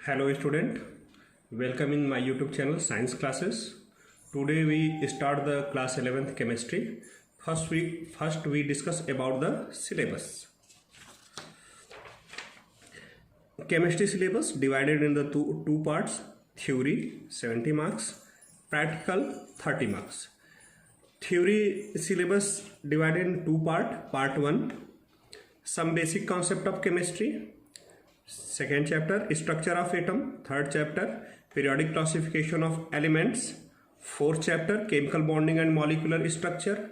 Hello student, welcome in my YouTube channel Science Classes. Today we start the class 11th chemistry. First we discuss about the syllabus. Chemistry syllabus divided in the two parts: theory 70 marks, practical 30 marks. Theory syllabus divided in two part 1, some basic concept of chemistry. Second chapter, structure of atom. Third chapter, periodic classification of elements. Fourth chapter, chemical bonding and molecular structure.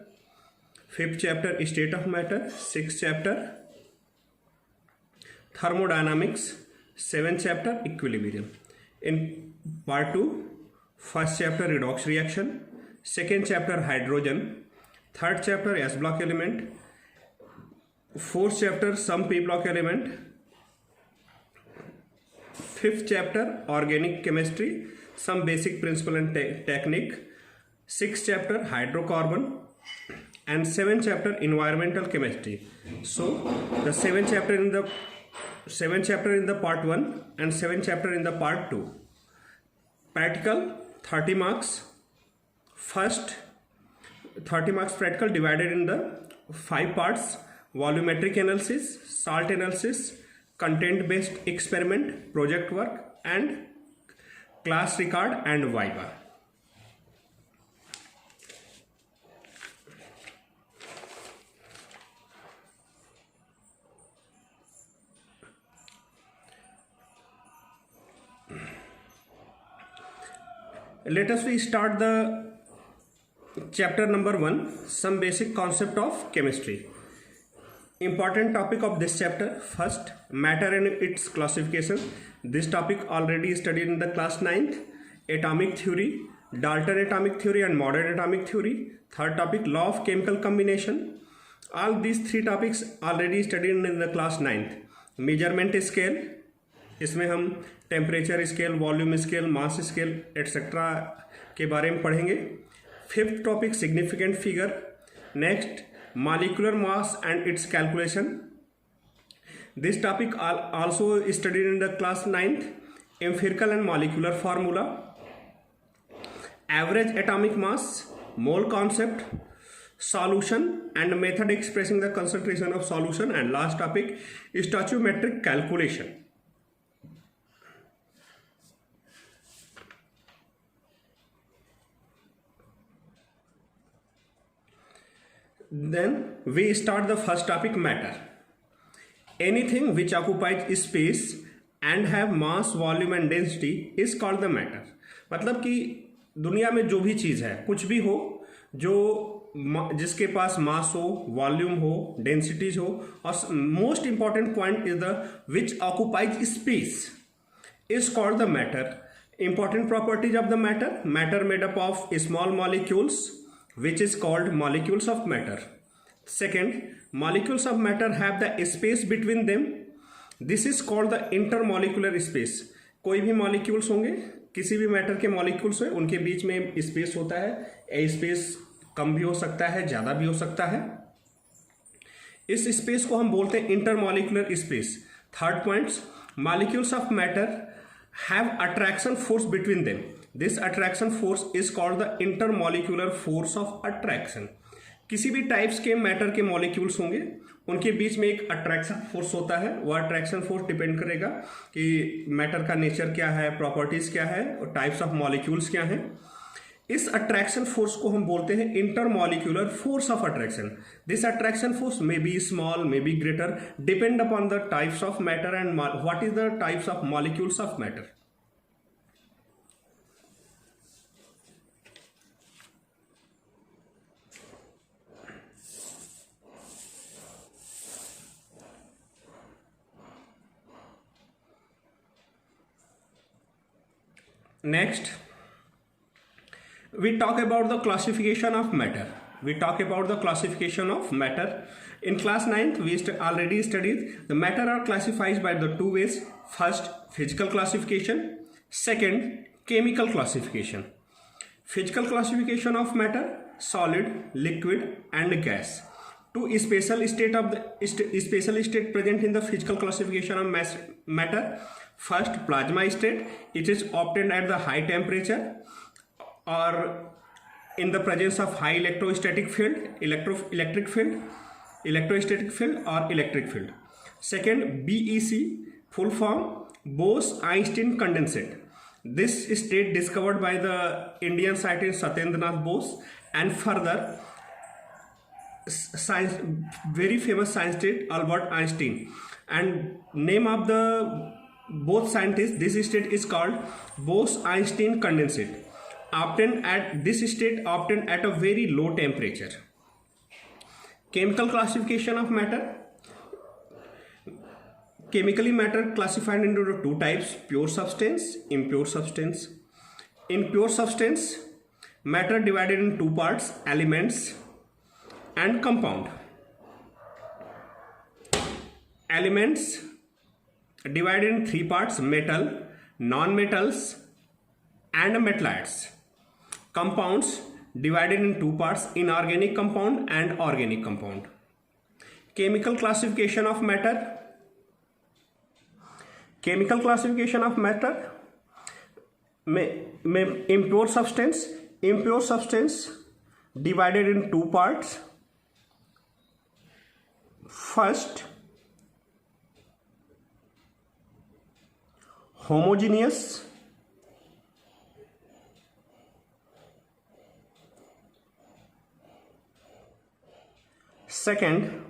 Fifth chapter, state of matter. Sixth chapter, thermodynamics. Seventh chapter, equilibrium. In part 2, first chapter, redox reaction. Second chapter, hydrogen. Third chapter, S block element. Fourth chapter, some P block element. Fifth chapter, organic chemistry, some basic principle and technique. Sixth chapter, hydrocarbon. And seventh chapter, environmental chemistry. So the seventh chapter in the part 1 and seventh chapter in the part 2. Practical 30 marks. First 30 marks practical divided in the 5 parts: volumetric analysis, salt analysis, content based experiment, project work, and class record and viva. Let us start the chapter number 1, some basic concept of chemistry. Important topic of this chapter: first, matter and its classification. This topic already studied in the class 9th. Atomic theory, Dalton atomic theory and modern atomic theory. Third topic, law of chemical combination. All these 3 topics already studied in the class 9th. Measurement scale, इसमें हम temperature scale, volume scale, mass scale etcetera के बारे में पढ़ेंगे. Fifth topic, significant figure. Next, molecular mass and its calculation. This topic also studied in the class 9th. Empirical and molecular formula, average atomic mass, mole concept, solution and method expressing the concentration of solution, and last topic, stoichiometric calculation. Then we start the first topic, matter. Anything which occupies space and have mass, volume and density is called the matter. मतलब कि दुनिया में जो भी चीज़ है, कुछ भी हो, जो जिसके पास मास हो, वॉल्यूम हो, डेंसिटीज हो, और most important point is the which occupies space is called the matter. Important properties of the matter: matter made up of small molecules which is called molecules of matter. Second, molecules of matter have the space between them. This is called the intermolecular space. कोई भी molecules होंगे, किसी भी matter के molecules हैं, उनके बीच में space होता है. ये space कम भी हो सकता है, ज़्यादा भी हो सकता है. इस space को हम बोलते हैं intermolecular space. Third points, molecules of matter have attraction force between them. This attraction force is called the intermolecular force of attraction. किसी भी टाइप्स के मैटर के मॉलिक्यूल्स होंगे, उनके बीच में एक अट्रैक्शन फोर्स होता है. वो अट्रैक्शन फोर्स डिपेंड करेगा कि मैटर का नेचर क्या है, प्रॉपर्टीज क्या है और टाइप्स ऑफ मॉलिक्यूल्स क्या हैं. इस अट्रैक्शन फोर्स को हम बोलते हैं intermolecular force of attraction. This attraction force may be small, may be greater, depend upon the types of matter and what is the types of molecules of matter. Next, we talk about the classification of matter. In class 9th, we already studied the matter are classified by the 2 ways. First, physical classification. Second, chemical classification. Physical classification of matter: solid, liquid, and gas. Two special state present in the physical classification of matter. First, plasma state, it is obtained at the high temperature or in the presence of high electrostatic field, electric field, electrostatic field or electric field. Second, BEC, full form Bose-Einstein condensate. This state discovered by the Indian scientist Satyendranath Bose, and further science, very famous scientist Albert Einstein. And name of the both scientists, this state is called Bose-Einstein condensate. Obtained at this state obtained at a very low temperature. Chemical classification of matter. Chemically, matter classified into two types: pure substance, impure substance. In pure substance, matter divided in two parts: elements and compound. Elements divided in three parts: metal, non-metals and metallites. Compounds divided in two parts: inorganic compound and organic compound. Chemical classification of matter. Chemical classification of matter. Impure substance. Impure substance divided in two parts. First, homogeneous. Second,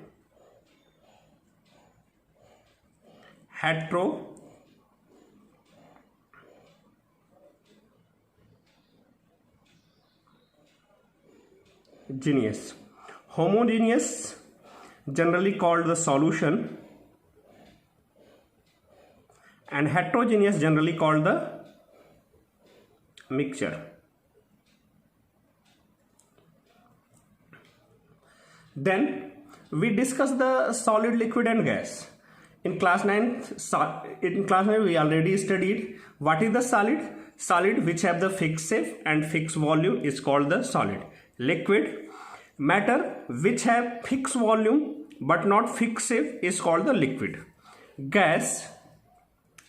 heterogeneous. Homogeneous, generally called the solution, and heterogeneous, generally called the mixture. Then we discuss the solid, liquid and gas. In class 9 we already studied what is the solid. Solid which have the fixed shape and fixed volume is called the solid. Liquid, matter which have fixed volume but not fixed shape is called the liquid. Gas,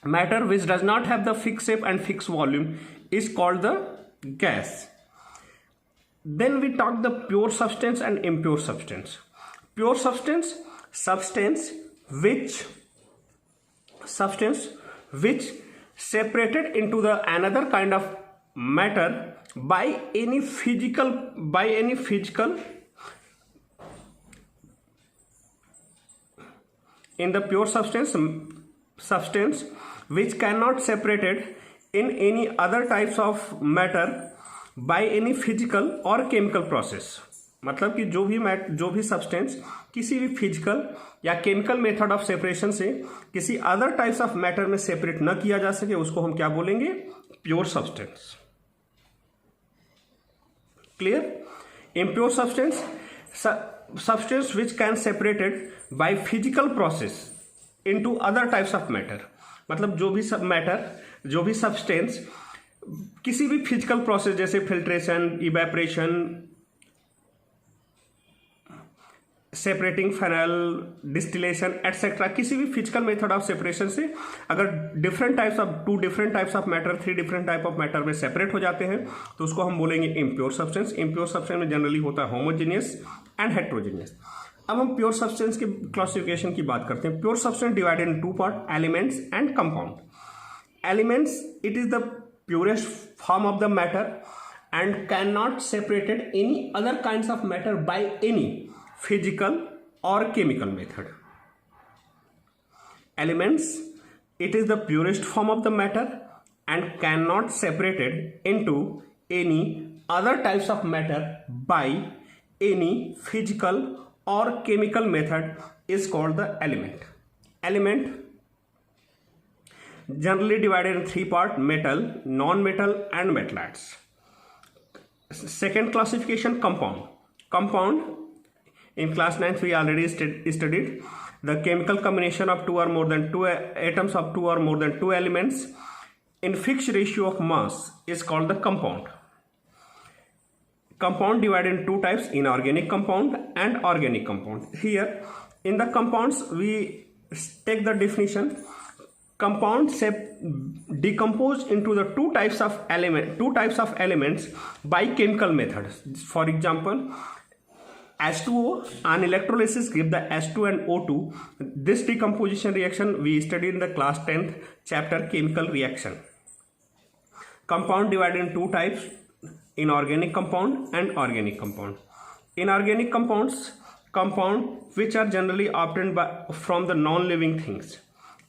matter which does not have the fixed shape and fixed volume is called the gas. Then we talk the pure substance and impure substance. Pure substance, substance which separated into the another kind of matter by any physical in the pure substance which cannot separated in any other types of matter by any physical or chemical process. मतलब कि जो भी substance किसी भी physical या chemical method of separation से किसी other types of matter में सेपरेट न किया जा सके उसको हम क्या बोलेंगे? Pure substance. Clear? Impure substance, substance which can separated by physical process into other types of matter. मतलब जो भी सब मैटर, जो भी सब्सटेंस किसी भी फिजिकल प्रोसेस जैसे filtration, evaporation, separating funnel, distillation etcetera, किसी भी फिजिकल मेथड ऑफ सेपरेशन से अगर different types of matter, 3 different type of matter में सेपरेट हो जाते हैं तो उसको हम बोलेंगे इम्प्योर सब्सटेंस. इम्प्योर सब्सटेंस में जनरली होता है होमोजेनियस एंड हेट्रोजेनियस. अब हम प्योर सब्सटेंस के क्लासिफिकेशन की बात करते हैं. Pure substance divided in 2 part: elements and compound. Elements, it is the purest form of the matter and cannot separated any other kinds of matter by any physical or chemical method. Elements, it is the purest form of the matter and cannot separated into any other types of matter by any physical or chemical method is called the element. Element generally divided in 3 parts: metal, non-metal and metallites. Second classification, compound. Compound, in class 9 we already studied the chemical combination of 2 or more than 2 atoms of 2 or more than 2 elements in fixed ratio of mass is called the compound. Compound divided in 2 types: inorganic compound and organic compound. Here in the compounds we take the definition. compounds decompose into the two types of elements by chemical methods. For example, H2O on electrolysis give the H2 and O2. This decomposition reaction we studied in the class 10th chapter chemical reaction. Compound divided in two types, inorganic compound and organic compound. Inorganic compounds, compound which are generally obtained from the non-living things.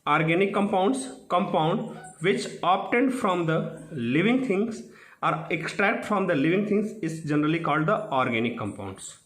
Organic compounds, compound which obtained from the living things or extract from the living things is generally called the organic compounds.